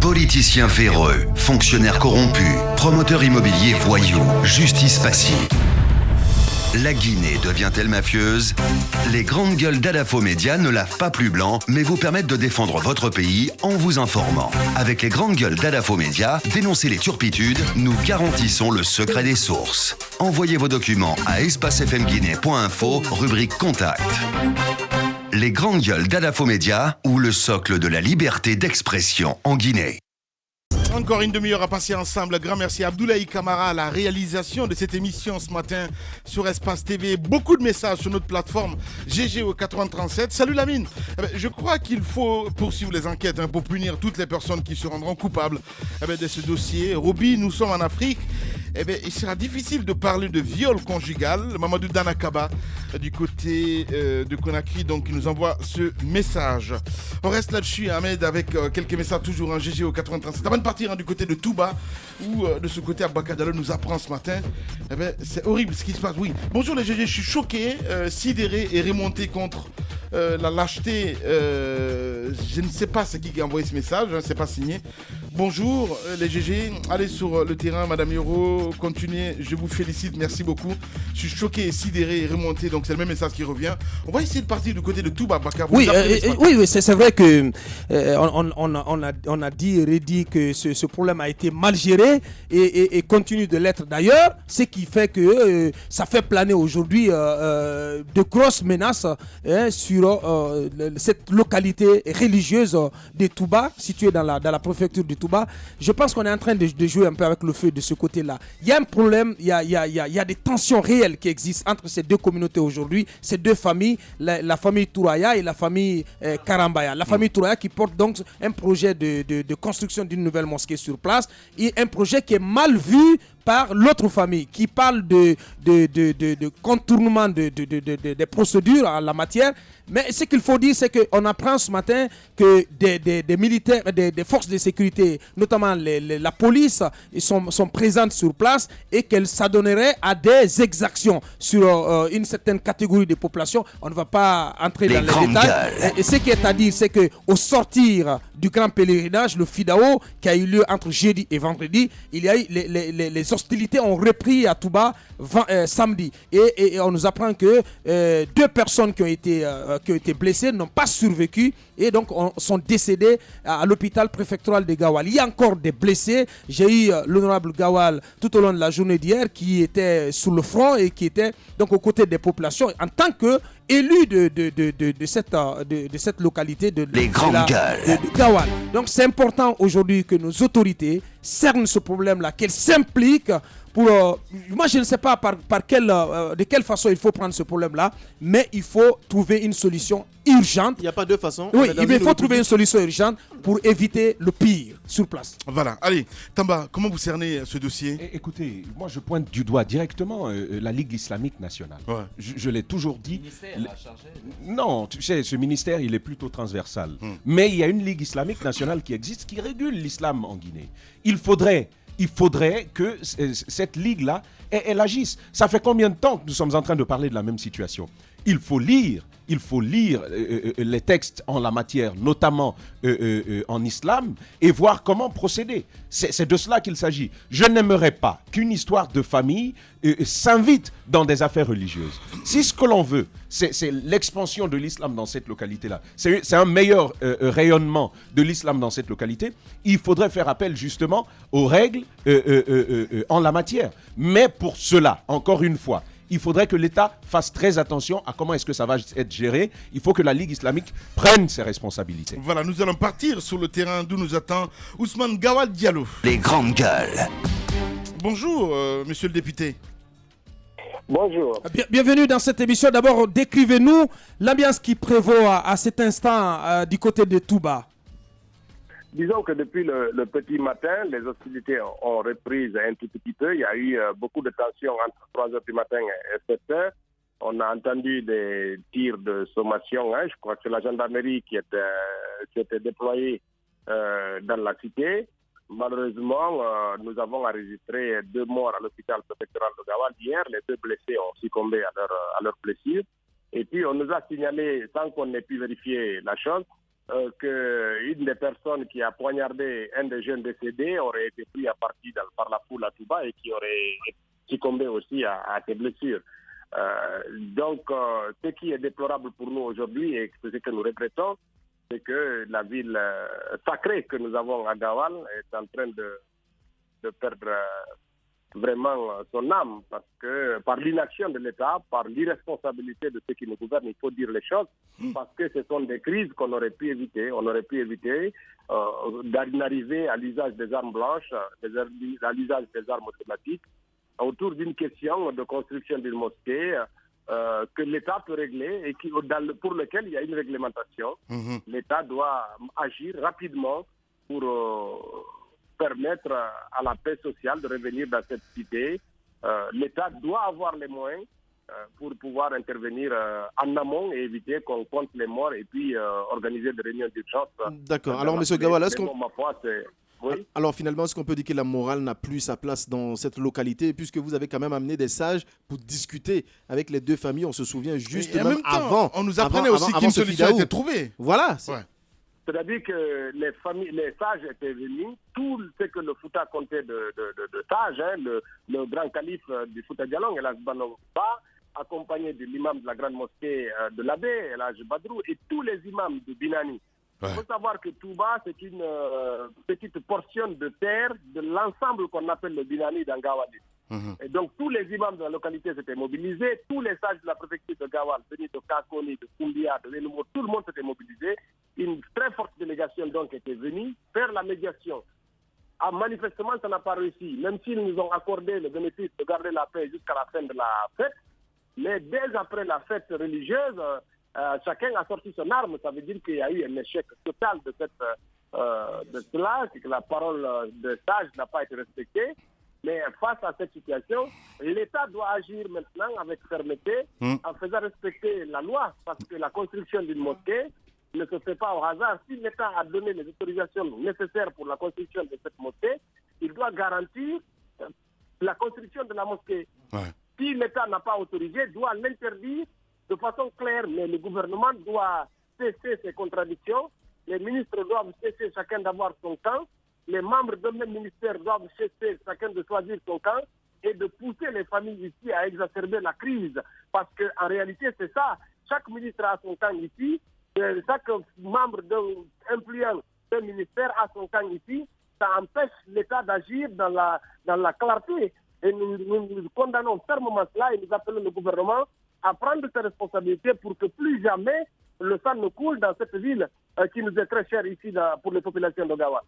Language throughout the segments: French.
Politiciens véreux, fonctionnaires corrompus, promoteurs immobiliers voyous, justice passive. La Guinée devient-elle mafieuse? Les grandes gueules d'Adafo Média ne lavent pas plus blanc, mais vous permettent de défendre votre pays en vous informant. Avec les grandes gueules d'Adafo Média, dénoncez les turpitudes, nous garantissons le secret des sources. Envoyez vos documents à espacefmguinée.info, rubrique Contact. Les grandes gueules d'Adafo Média, ou le socle de la liberté d'expression en Guinée. Encore une demi-heure à passer ensemble. Grand merci à Abdoulaye Kamara à la réalisation de cette émission ce matin sur Espace TV. Beaucoup de messages sur notre plateforme GGO 8037. Salut Lamine. Je crois qu'il faut poursuivre les enquêtes pour punir toutes les personnes qui se rendront coupables de ce dossier. Roby, nous sommes en Afrique. Il sera difficile de parler de viol conjugal. Mamadou Danakaba du côté de Conakry donc nous envoie ce message. On reste là-dessus Ahmed avec quelques messages toujours en GGO 8037. Avant de partir du côté de Touba ou de ce côté Abakadalo nous apprend ce matin, c'est horrible ce qui se passe. Oui, bonjour les GG, je suis choqué, sidéré et remonté contre la lâcheté. Je ne sais pas qui a envoyé ce message, c'est pas signé. Bonjour les GG, allez sur le terrain, Madame Yoro, continuez, je vous félicite, merci beaucoup. Je suis choqué, sidéré et remonté, donc c'est le même message qui revient. On va essayer de partir du côté de Touba, Baka. Oui, c'est vrai que on a dit et redit que ce problème a été mal géré et continue de l'être d'ailleurs, ce qui fait que ça fait planer aujourd'hui de grosses menaces sur cette localité religieuse de Touba, située dans la préfecture de Touba. Je pense qu'on est en train de jouer un peu avec le feu de ce côté-là. Il y a un problème, il y a des tensions réelles qui existent entre ces deux communautés aujourd'hui, ces deux familles, la famille Touraya et la famille Karambaya. La famille Touraya qui porte donc un projet de construction d'une nouvelle mosquée sur place et un projet qui est mal vu par l'autre famille qui parle de contournement des procédures en la matière. Mais ce qu'il faut dire, c'est qu'on apprend ce matin que des militaires, des forces de sécurité, notamment la police, sont présentes sur place et qu'elles s'adonneraient à des exactions sur une certaine catégorie de population. On ne va pas entrer dans les détails. Et ce qui est à dire, c'est qu'au sortir du grand pèlerinage, le Fidao, qui a eu lieu entre jeudi et vendredi, il y a eu les hostilités ont repris à Touba samedi. Et on nous apprend que 2 personnes qui ont été blessées n'ont pas survécu et donc sont décédées à l'hôpital préfectoral de Gawal. Il y a encore des blessés. J'ai eu l'honorable Gawal tout au long de la journée d'hier qui était sur le front et qui était donc aux côtés des populations en tant que élu de cette localité de Gawal. Donc c'est important aujourd'hui que nos autorités cernent ce problème-là, qu'elles s'impliquent pour... moi je ne sais pas de quelle façon il faut prendre ce problème-là, mais il faut trouver une solution urgente. Il n'y a pas deux façons. Oui, il faut trouver une solution urgente pour éviter le pire sur place. Voilà, allez, Tamba, comment vous cernez ce dossier? Écoutez, moi je pointe du doigt directement la Ligue islamique nationale. Ouais. Je l'ai toujours dit. Le ministère l'a chargé. Non, tu sais, ce ministère il est plutôt transversal. Mais il y a une Ligue islamique nationale qui existe, qui régule l'islam en Guinée. Il faudrait que cette ligue-là, elle agisse. Ça fait combien de temps que nous sommes en train de parler de la même situation? Il faut lire les textes en la matière, notamment en islam, et voir comment procéder. C'est de cela qu'il s'agit. Je n'aimerais pas qu'une histoire de famille s'invite dans des affaires religieuses. Si ce que l'on veut, c'est l'expansion de l'islam dans cette localité-là, c'est un meilleur rayonnement de l'islam dans cette localité, il faudrait faire appel justement aux règles en la matière. Mais pour cela, encore une fois, il faudrait que l'État fasse très attention à comment est-ce que ça va être géré. Il faut que la Ligue islamique prenne ses responsabilités. Voilà, nous allons partir sur le terrain d'où nous attend Ousmane Gawal Diallo. Les grandes gueules. Bonjour, monsieur le député. Bonjour. Bienvenue dans cette émission. D'abord, décrivez-nous l'ambiance qui prévaut à cet instant du côté de Touba. Disons que depuis le petit matin, les hostilités ont repris un tout petit peu. Il y a eu beaucoup de tensions entre 3h du matin et 7h. On a entendu des tirs de sommation. Je crois que c'est la gendarmerie qui était déployée dans la cité. Malheureusement, nous avons enregistré 2 morts à l'hôpital préfectoral de Gawal hier. Les 2 blessés ont succombé à leurs blessures. Et puis, on nous a signalé, sans qu'on ait pu vérifier la chose, qu'une des personnes qui a poignardé un des jeunes décédés aurait été pris à partie par la foule à Touba et qui aurait succombé aussi à ses blessures. Donc, ce qui est déplorable pour nous aujourd'hui et ce que nous regrettons, c'est que la ville sacrée que nous avons à Gawal est en train de perdre vraiment son âme, parce que par l'inaction de l'État, par l'irresponsabilité de ceux qui nous gouvernent, il faut dire les choses, parce que ce sont des crises qu'on aurait pu éviter. On aurait pu éviter d'arriver à l'usage des armes blanches, à l'usage des armes automatiques, autour d'une question de construction d'une mosquée que l'État peut régler et pour lequel il y a une réglementation. L'État doit agir rapidement pour permettre à la paix sociale de revenir dans cette cité. L'État doit avoir les moyens pour pouvoir intervenir en amont et éviter qu'on compte les morts et puis organiser des réunions d'urgence. D'accord. Alors, M. Gawal, oui. Alors finalement, est-ce qu'on peut dire que la morale n'a plus sa place dans cette localité, puisque vous avez quand même amené des sages pour discuter avec les deux familles? On se souvient juste même avant. On nous apprenait aussi qu'une solution était trouvée. Voilà. C'est-à-dire que les sages étaient venus, tout ce que le Fouta comptait de sages, le grand calife du Fouta Djalong, El Hadj Banom Ba, accompagné de l'imam de la grande mosquée de l'Abbé, El Hadj Badrou, et tous les imams de Binani. Il faut savoir que Touba, c'est une petite portion de terre de l'ensemble qu'on appelle le Binani dans Gawali. Et donc tous les imams de la localité s'étaient mobilisés, tous les sages de la préfecture de Gawal, venus de Kakoni, de Koumbia, de Venumo, tout le monde s'était mobilisé. Une très forte délégation donc était venue faire la médiation. Manifestement, ça n'a pas réussi, même s'ils nous ont accordé le bénéfice de garder la paix jusqu'à la fin de la fête. Mais dès après la fête religieuse, chacun a sorti son arme. Ça veut dire qu'il y a eu un échec total de cela, c'est que la parole de sage n'a pas été respectée. Mais face à cette situation, l'État doit agir maintenant avec fermeté en faisant respecter la loi, parce que la construction d'une mosquée ne se fait pas au hasard. Si l'État a donné les autorisations nécessaires pour la construction de cette mosquée, il doit garantir la construction de la mosquée. Si l'État n'a pas autorisé, doit l'interdire de façon claire. Mais le gouvernement doit cesser ses contradictions. Les ministres doivent cesser chacun d'avoir son camp. Les membres d'un même ministère doivent cesser chacun de choisir son camp et de pousser les familles ici à exacerber la crise. Parce qu'en réalité, c'est ça. Chaque ministre a son camp ici. Chaque membre influent d'un ministère a son camp ici. Ça empêche l'État d'agir dans la clarté. Et nous condamnons fermement cela et nous appelons le gouvernement à prendre ses responsabilités pour que plus jamais le sang ne coule dans cette ville qui nous est très chère ici pour les populations de Gawa.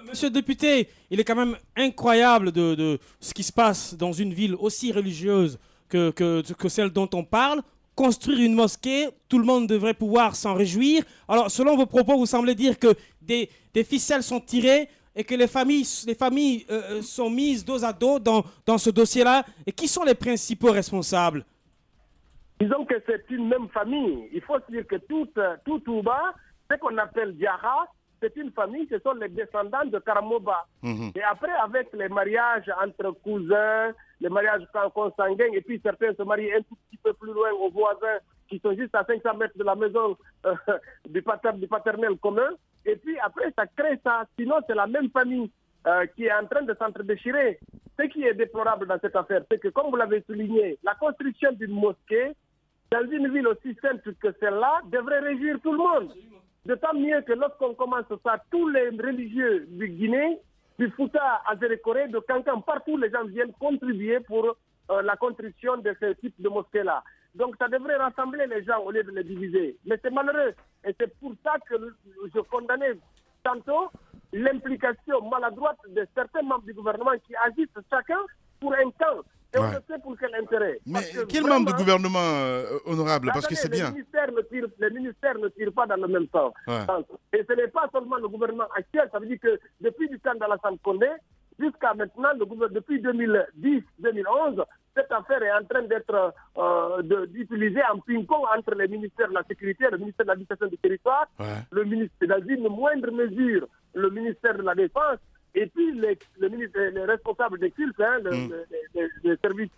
Monsieur le député, il est quand même incroyable de ce qui se passe dans une ville aussi religieuse que celle dont on parle. Construire une mosquée, tout le monde devrait pouvoir s'en réjouir. Alors, selon vos propos, vous semblez dire que des ficelles sont tirées et que les familles sont mises dos à dos dans ce dossier-là. Et qui sont les principaux responsables? Disons que c'est une même famille. Il faut se dire que tout Touba, ce qu'on appelle Diara, c'est une famille, ce sont les descendants de Karamoba. Et après, avec les mariages entre cousins, les mariages consanguins, et puis certains se marient un tout petit peu plus loin aux voisins qui sont juste à 500 mètres de la maison du paternel commun. Et puis après, ça crée ça. Sinon, c'est la même famille qui est en train de s'entre-déchirer. Ce qui est déplorable dans cette affaire, c'est que, comme vous l'avez souligné, la construction d'une mosquée dans une ville aussi simple que celle-là devrait réjouir tout le monde. D'autant mieux que lorsqu'on commence ça, tous les religieux du Guinée, du Fouta à Zérékoré, de Kankan, partout les gens viennent contribuer pour la construction de ce type de mosquée-là. Donc ça devrait rassembler les gens au lieu de les diviser. Mais c'est malheureux. Et c'est pour ça que je condamnais tantôt l'implication maladroite de certains membres du gouvernement qui agissent chacun pour un camp. Et on ne sait pour quel intérêt. Mais quel membre du gouvernement, honorable? Parce que c'est bien. Les ministères ne tirent pas dans le même sens. Et ce n'est pas seulement le gouvernement actuel. Ça veut dire que depuis du temps d'Alassane Condé, jusqu'à maintenant, depuis 2010-2011, cette affaire est en train d'être utilisée en ping-pong entre les ministères de la Sécurité, le ministère de l'Administration du Territoire, le ministère dans une moindre mesure, le ministère de la Défense, et puis les responsables des cultes, les services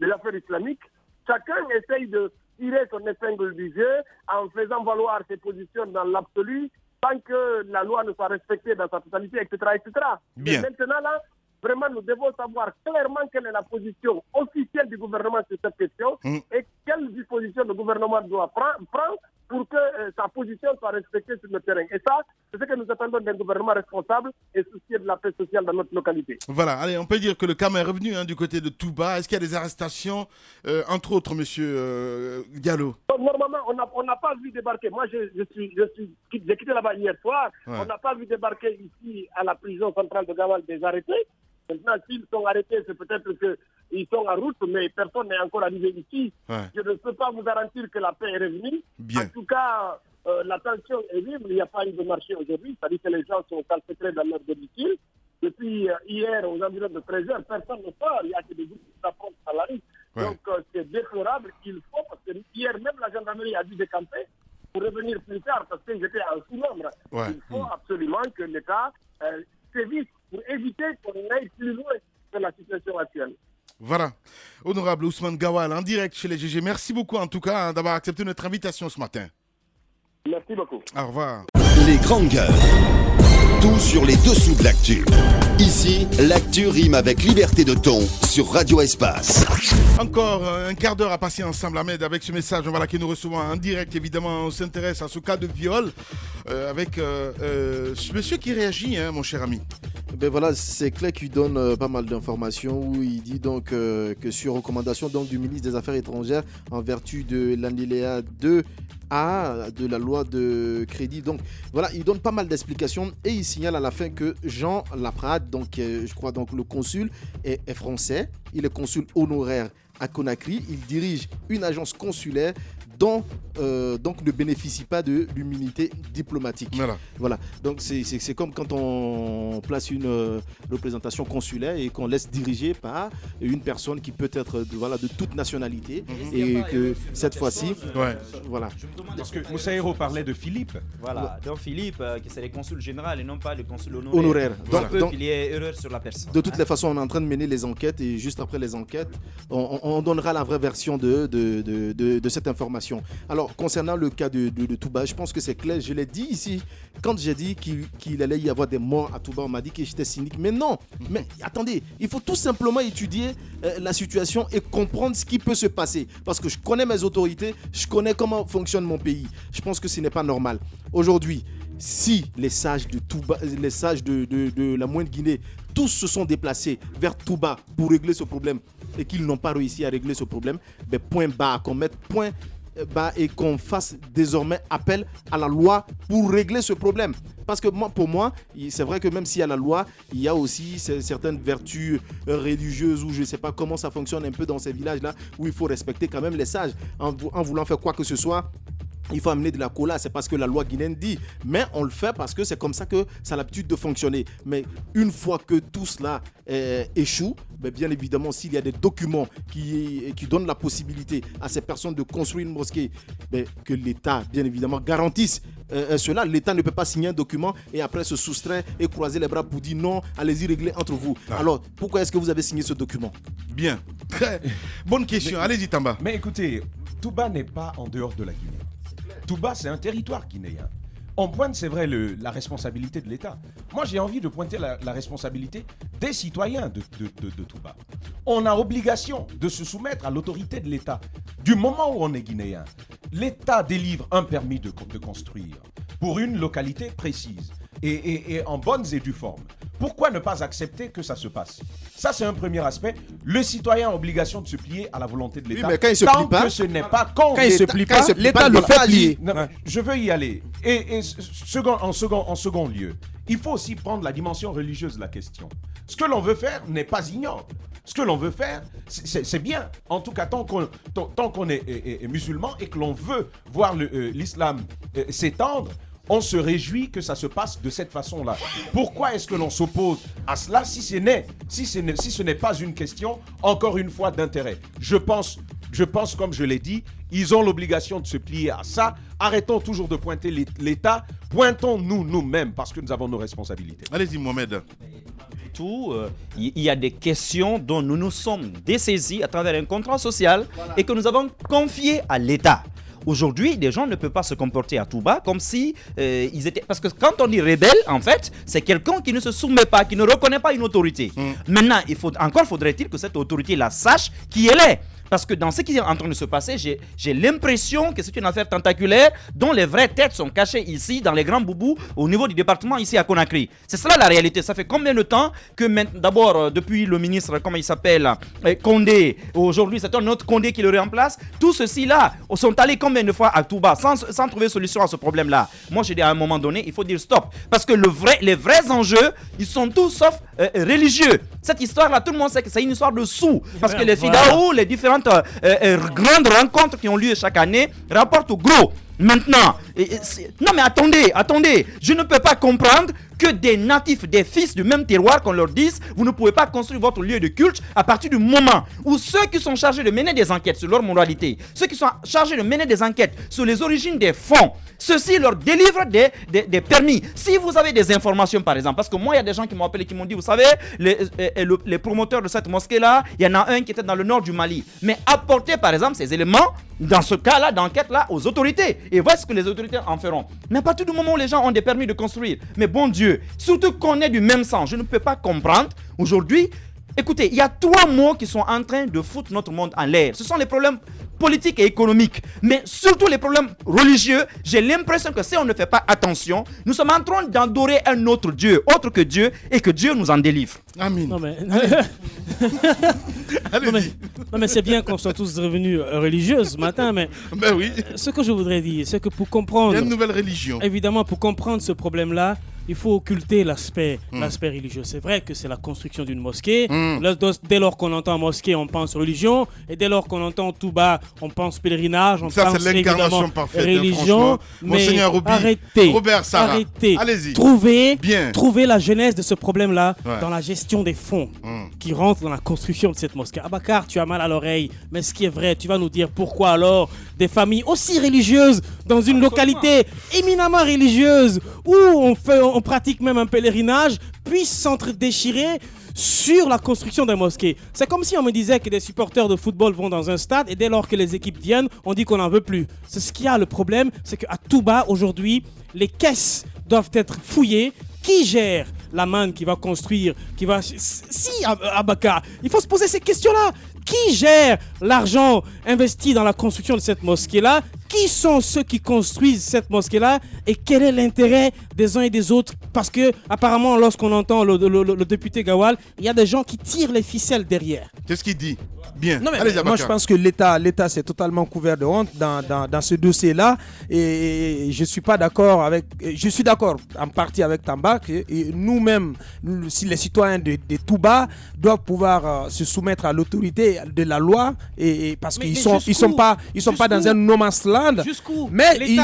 de l'affaire islamique. Chacun essaye de tirer son épingle du jeu en faisant valoir ses positions dans l'absolu sans que la loi ne soit respectée dans sa totalité, etc. etc. Bien. Et maintenant, là, vraiment, nous devons savoir clairement quelle est la position officielle du gouvernement sur cette question et quelle disposition le gouvernement doit prendre pour que sa position soit respectée sur le terrain. Et ça, c'est ce que nous attendons d'un gouvernement responsable et soucieux de la paix sociale dans notre localité. Voilà, allez, on peut dire que le calme est revenu du côté de Touba. Est-ce qu'il y a des arrestations, entre autres, monsieur Diallo? Donc, normalement, on n'a pas vu débarquer. Moi, j'ai quitté là-bas hier soir. Ouais. On n'a pas vu débarquer ici à la prison centrale de Gawal des arrêtés. Maintenant, s'ils sont arrêtés, c'est peut-être qu'ils sont en route, mais personne n'est encore arrivé ici. Ouais. Je ne peux pas vous garantir que la paix est revenue. Bien. En tout cas, la tension est vive. Il n'y a pas eu de marché aujourd'hui. C'est-à-dire que les gens sont calfeutrés dans leur domicile. Depuis hier, aux environs de 13h, personne ne sort. Il y a que des groupes qui s'affrontent à la rue. Ouais. Donc, c'est déplorable. Il faut, parce que hier même, la gendarmerie a dû décamper pour revenir plus tard, parce qu'ils étaient en sous-nombre. Ouais. Il faut absolument que l'État sévisse pour éviter qu'on aille plus loin que la situation actuelle. Voilà. Honorable Ousmane Gawal, en direct chez les GG. Merci beaucoup en tout cas d'avoir accepté notre invitation ce matin. Merci beaucoup. Au revoir. Les grandes gueules. Tout sur les dessous de l'actu. Ici, l'actu rime avec liberté de ton sur Radio Espace. Encore un quart d'heure à passer ensemble, Ahmed, avec ce message voilà, que nous recevons en direct. Évidemment, on s'intéresse à ce cas de viol avec ce monsieur qui réagit, mon cher ami. Ben voilà, c'est Claire qui donne pas mal d'informations où il dit donc que sur recommandation donc, du ministre des Affaires étrangères en vertu de l'alinéa 2A de la loi de crédit. Donc voilà, il donne pas mal d'explications et il signale à la fin que Jean Laprade, donc je crois donc le consul est français, il est consul honoraire à Conakry, il dirige une agence consulaire dont donc ne bénéficie pas de l'immunité diplomatique. Voilà. Donc c'est comme quand on place une représentation consulaire et qu'on laisse diriger par une personne qui peut être de toute nationalité et que cette fois-ci, voilà. Parce que Moussaïro parlait de Philippe. Voilà. Donc Philippe, que c'est le consul général et non pas le consul honoraire. Donc il y a erreur sur la personne. De toutes les façons, on est en train de mener les enquêtes et juste après les enquêtes, on donnera la vraie version de cette information. Alors, concernant le cas de Touba, je pense que c'est clair. Je l'ai dit ici, quand j'ai dit qu'il allait y avoir des morts à Touba, on m'a dit que j'étais cynique. Mais non, mais attendez, il faut tout simplement étudier la situation et comprendre ce qui peut se passer. Parce que je connais mes autorités, je connais comment fonctionne mon pays. Je pense que ce n'est pas normal. Aujourd'hui, si les sages de Touba, les sages de la Moyenne Guinée, tous se sont déplacés vers Touba pour régler ce problème et qu'ils n'ont pas réussi à régler ce problème, ben point barre, qu'on mette point et qu'on fasse désormais appel à la loi pour régler ce problème. Parce que pour moi, c'est vrai que même s'il y a la loi, il y a aussi certaines vertus religieuses où je ne sais pas comment ça fonctionne un peu dans ces villages-là où il faut respecter quand même les sages. En voulant faire quoi que ce soit, il faut amener de la cola, c'est parce que la loi guinéenne dit. Mais on le fait parce que c'est comme ça que ça a l'habitude de fonctionner. Mais une fois que tout cela échoue, bien évidemment, s'il y a des documents qui donnent la possibilité à ces personnes de construire une mosquée, que l'État, bien évidemment, garantisse cela. L'État ne peut pas signer un document et après se soustraire et croiser les bras pour dire non, allez-y régler entre vous. Alors, pourquoi est-ce que vous avez signé ce document? Bien, très bonne question. Allez-y, Tamba. Mais écoutez, Touba n'est pas en dehors de la Guinée. Touba, c'est un territoire guinéen. On pointe, c'est vrai, la responsabilité de l'État. Moi, j'ai envie de pointer la responsabilité des citoyens de Touba. On a obligation de se soumettre à l'autorité de l'État. Du moment où on est guinéen, l'État délivre un permis de construire pour une localité précise et en bonnes et dues formes. Pourquoi ne pas accepter que ça se passe? Ça, c'est un premier aspect. Le citoyen a obligation de se plier à la volonté de l'État. Oui, mais quand il se plie pas, que ce n'est pas quand il se plie pas, l'État le fait plier. Je veux y aller. Et en second lieu, il faut aussi prendre la dimension religieuse de la question. Ce que l'on veut faire n'est pas ignoble. Ce que l'on veut faire, c'est bien. En tout cas, tant qu'on est musulman et que l'on veut voir l'islam s'étendre, on se réjouit que ça se passe de cette façon-là. Pourquoi est-ce que l'on s'oppose à cela si ce n'est pas une question, encore une fois, d'intérêt? Je pense, comme je l'ai dit, ils ont l'obligation de se plier à ça. Arrêtons toujours de pointer l'État. Pointons-nous nous-mêmes parce que nous avons nos responsabilités. Allez-y, Mohamed. tout, il y a des questions dont nous nous sommes dessaisis à travers un contrat social et que nous avons confié à l'État. Aujourd'hui, des gens ne peuvent pas se comporter à tout bas comme si ils étaient... Parce que quand on dit rebelle, en fait, c'est quelqu'un qui ne se soumet pas, qui ne reconnaît pas une autorité. Maintenant, faudrait-il que cette autorité-là sache qui elle est. Parce que dans ce qui est en train de se passer, j'ai l'impression que c'est une affaire tentaculaire dont les vraies têtes sont cachées ici, dans les grands boubous, au niveau du département, ici à Conakry. C'est cela la réalité. Ça fait combien de temps que, d'abord, depuis le ministre, comment il s'appelle, Condé, aujourd'hui c'est un autre Condé qui le remplace, tous ceux-ci-là sont allés combien de fois à Touba sans trouver solution à ce problème-là. Moi, j'ai dit à un moment donné, il faut dire stop. Parce que les vrais enjeux, ils sont tous sauf religieux. Cette histoire-là, tout le monde sait que c'est une histoire de sous. Parce que les FIDAO, les différentes grandes rencontres qui ont lieu chaque année rapportent au gros. Maintenant, non mais attendez, je ne peux pas comprendre que des natifs, des fils du même terroir, qu'on leur dise, vous ne pouvez pas construire votre lieu de culte à partir du moment où ceux qui sont chargés de mener des enquêtes sur leur moralité, ceux qui sont chargés de mener des enquêtes sur les origines des fonds, ceux-ci leur délivrent des permis. Si vous avez des informations par exemple, parce que moi il y a des gens qui m'ont appelé et qui m'ont dit, vous savez, les promoteurs de cette mosquée-là, il y en a un qui était dans le nord du Mali, mais apportez par exemple ces éléments, dans ce cas-là, d'enquête-là, aux autorités. Et voici ce que les autorités en feront. Mais à partir du moment où les gens ont des permis de construire, mais bon Dieu, surtout qu'on est du même sang, je ne peux pas comprendre. Aujourd'hui, écoutez, il y a 3 mots qui sont en train de foutre notre monde en l'air. Ce sont les problèmes politiques et économiques, mais surtout les problèmes religieux. J'ai l'impression que si on ne fait pas attention, nous sommes en train d'adorer un autre Dieu, autre que Dieu, et que Dieu nous en délivre. Amen. Non mais c'est bien qu'on soit tous revenus religieux ce matin, mais ben oui. Ce que je voudrais dire, c'est que pour comprendre... Il y a une nouvelle religion. Évidemment, pour comprendre ce problème-là, il faut occulter l'aspect religieux. C'est vrai que c'est la construction d'une mosquée. Là, dès lors qu'on entend mosquée, on pense religion. Et dès lors qu'on entend tout bas, on pense pèlerinage. On ça, pense c'est l'incarnation parfaite, religion. Mais Monseigneur Roubi, arrêtez. Robert Sarah, Arrêtez. Allez-y. Trouvez la genèse de ce problème-là dans la gestion des fonds qui rentrent dans la construction de cette mosquée. Abakar, tu as mal à l'oreille. Mais ce qui est vrai, tu vas nous dire pourquoi alors des familles aussi religieuses dans une localité éminemment religieuse où on pratique même un pèlerinage puissent s'entre-déchirer sur la construction d'un mosquée. C'est comme si on me disait que des supporters de football vont dans un stade et dès lors que les équipes viennent, on dit qu'on n'en veut plus. C'est ce qu'il y a. Le problème, c'est qu'à Touba, aujourd'hui, les caisses doivent être fouillées. Qui gère la manne qui va construire, Abaka, il faut se poser ces questions-là. Qui gère l'argent investi dans la construction de cette mosquée-là? Qui sont ceux qui construisent cette mosquée-là? Et quel est l'intérêt des uns et des autres? Parce que apparemment, lorsqu'on entend le député Gawal, il y a des gens qui tirent les ficelles derrière. Qu'est-ce qu'il dit? Bien. Non, mais moi je pense que l'État s'est totalement couvert de honte dans ce dossier-là, et je suis pas d'accord je suis d'accord en partie avec Tamba que nous-mêmes, si les citoyens de Touba doivent pouvoir se soumettre à l'autorité de la loi, et parce qu'ils sont pas dans un no man's land. Mais il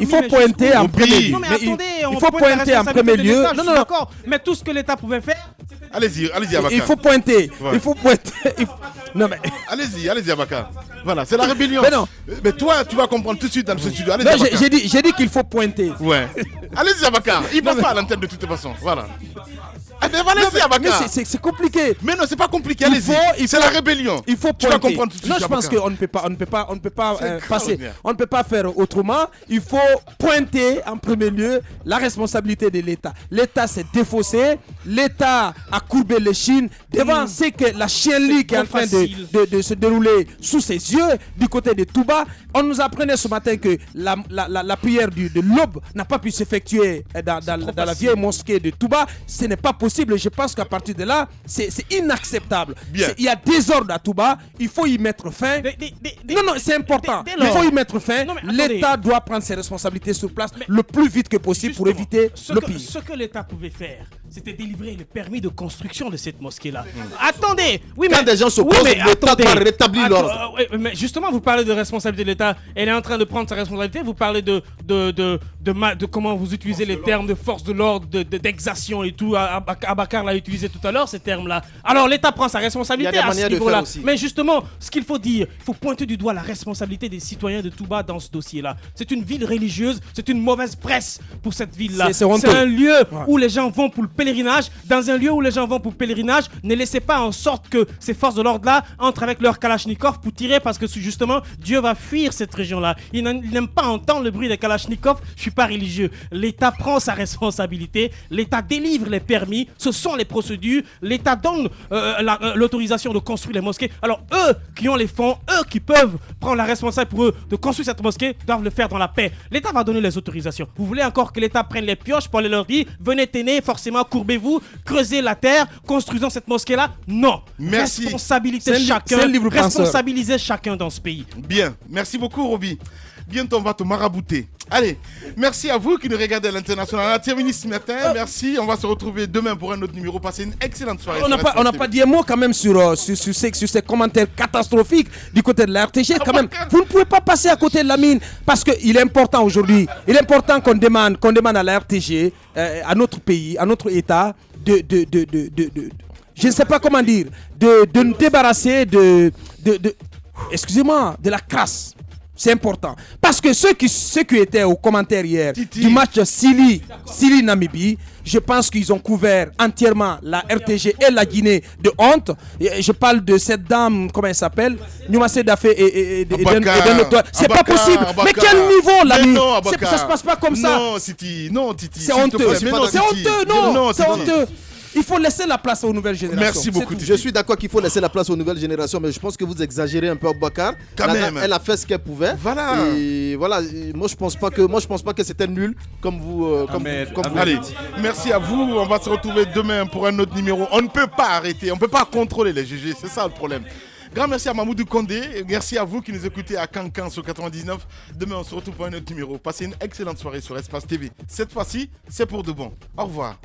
faut pointer en premier lieu. Il faut pointer en premier lieu. Non, d'accord. Mais tout ce que l'État pouvait faire. Allez-y, Abaka. Il faut pointer. Ouais. Non mais allez-y, Abaka. Voilà, c'est la rébellion. Mais toi, tu vas comprendre tout de suite dans ce studio. Allez-y, Abaka. J'ai dit qu'il faut pointer. Ouais. Allez-y, Abaka. Il passe pas à l'antenne de toute façon. Voilà. Allez-y, Abaka. C'est compliqué. Mais non, c'est pas compliqué. Allez-y. C'est la rébellion. Il faut pointer. Tu vas comprendre tout de suite. Non, je pense qu'on ne peut pas passer. On ne peut pas faire autrement. Il faut pointer en premier lieu la responsabilité de l'État. L'État s'est défaussé. L'État a courbé les chines devant ce que la chienlit qui est en train de se dérouler sous ses yeux du côté de Touba. On nous apprenait ce matin que la prière de l'aube n'a pas pu s'effectuer dans la vieille mosquée de Touba. Ce n'est pas possible. Je pense qu'à partir de là, c'est inacceptable. Il y a désordre à Touba. Il faut y mettre fin. Non, c'est important. Il faut y mettre fin. L'État doit prendre ses responsabilités sur place le plus vite que possible pour éviter le pire. Ce que l'État pouvait faire, c'était délivrer le permis de construction de cette mosquée-là. Attendez, quand des gens s'opposent, l'État doit rétablir l'ordre. Mais justement, vous parlez de responsabilité de l'État. Elle est en train de prendre sa responsabilité. Vous parlez de de comment vous utilisez les termes de force de l'ordre, d'exaction et tout. Abakar l'a utilisé tout à l'heure, ces termes-là. Alors l'État prend sa responsabilité à ce niveau-là. Mais justement, ce qu'il faut dire, il faut pointer du doigt la responsabilité des citoyens de Touba dans ce dossier-là. C'est une ville religieuse, c'est une mauvaise presse pour cette ville-là. C'est un lieu où les gens vont pour le pèlerinage. Dans un lieu où les gens vont pour le pèlerinage, ne laissez pas en sorte que ces forces de l'ordre-là entrent avec leur kalachnikov pour tirer, parce que justement, Dieu va fuir cette région-là. Il n'aime pas entendre le bruit des kalachnikovs. Je suis pas religieux. L'État prend sa responsabilité. L'État délivre les permis. Ce sont les procédures. L'État donne l'autorisation de construire les mosquées. Alors eux qui ont les fonds, eux qui peuvent prendre la responsabilité pour eux de construire cette mosquée, doivent le faire dans la paix. L'État va donner les autorisations. Vous voulez encore que l'État prenne les pioches pour aller leur dire venez tenez, forcément courbez-vous, creusez la terre, construisons cette mosquée-là? Non. Merci. Responsabilité chacun. Responsabiliser chacun dans ce pays. Bien. Merci beaucoup, Roby. Bientôt, on va te marabouter. Allez, merci à vous qui nous regardez à l'international. On a terminé ce matin. Merci. On va se retrouver demain pour un autre numéro. Passez une excellente soirée. On n'a pas dit un mot quand même sur ces commentaires catastrophiques du côté de la RTG. Quand même, vous ne pouvez pas passer à côté de la mine, parce qu'il est important aujourd'hui. Il est important qu'on demande à la RTG, à notre pays, à notre État, je ne sais pas comment dire, de nous débarrasser excusez-moi, de la crasse. C'est important. Parce que ceux qui étaient aux commentaires hier du match Syrie-Namibie, je pense qu'ils ont couvert entièrement la RTG et la Guinée de honte. Et je parle de cette dame, comment elle s'appelle, Nyoumase Dafé et d'un autre. C'est pas possible. Mais quel niveau là? Ça se passe pas comme ça. Non, Titi. C'est honteux. C'est honteux. Non, c'est honteux. Il faut laisser la place aux nouvelles générations. Merci beaucoup. Je suis d'accord qu'il faut laisser la place aux nouvelles générations, mais je pense que vous exagérez un peu, Aboubacar. Elle a fait ce qu'elle pouvait. Voilà. Et voilà. Moi, je pense pas que c'était nul comme vous. Allez, merci à vous. On va se retrouver demain pour un autre numéro. On ne peut pas arrêter. On ne peut pas contrôler les GG. C'est ça le problème. Grand merci à Mamoudou Kondé. Merci à vous qui nous écoutez à Cancan sur 99. Demain, on se retrouve pour un autre numéro. Passez une excellente soirée sur Espace TV. Cette fois-ci, c'est pour de bon. Au revoir.